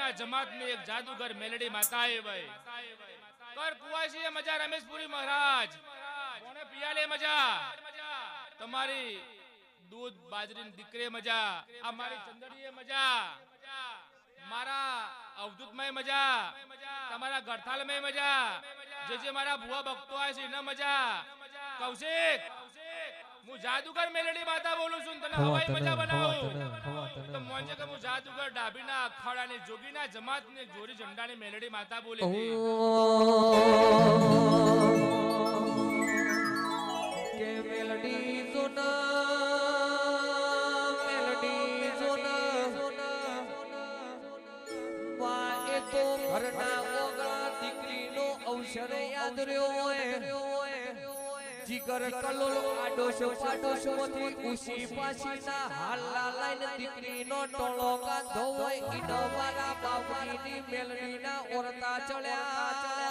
ના જમાત ની એક જાદુગર મેલડી માતા એ ભાઈ કર કુવાસી મજા રમેશપુરી મહારાજ કોને પિયાલે મજા તમારી दूध बाजरी दिकरे मजा मारी चंदड़ी मजा मारा अवधूत में मजा तमारा गढ़थाल में मजा जे मारा बुआ भक्तो आए छे न मजा कौशिक मु जादूगर मेलडी माता बोलू छुं तने हवाई मजा बनावो तो मोंजे के मु जादूगर डाबीना अखाड़ानी जोगीना जमातनी जोरी झंडानी मेलडी माता बोली थी के मेलडी सुना तो घरना ओगळा दीकरीनो अवसर याद रह्यो होय जिगर कलोल आडोशो पाडोशो थी उसी पासीना हाला लाइन दीकरीनो टोळो कांधो होय ईनो मारा बापनीनी मेलडीना ओरता चळ्या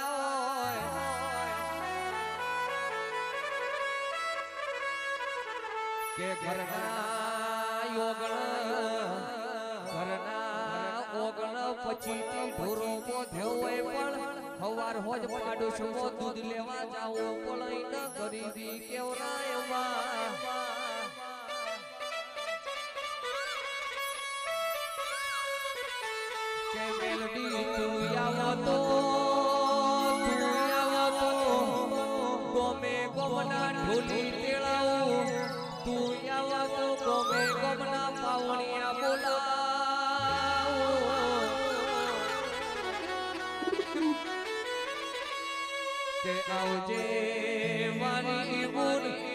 होय के घरना ओगळा पछी ढोरो बोध्यो होय पण हवार होज पाडोशो दूध लेवा जाओ पळई न गरीबी केवराय वा के मेलडी तू आવો तो गोमे गोमना ढोली तेळाओ तू आવો तो गोमे गोमना पावणिया बोला के आवजे मारी बोली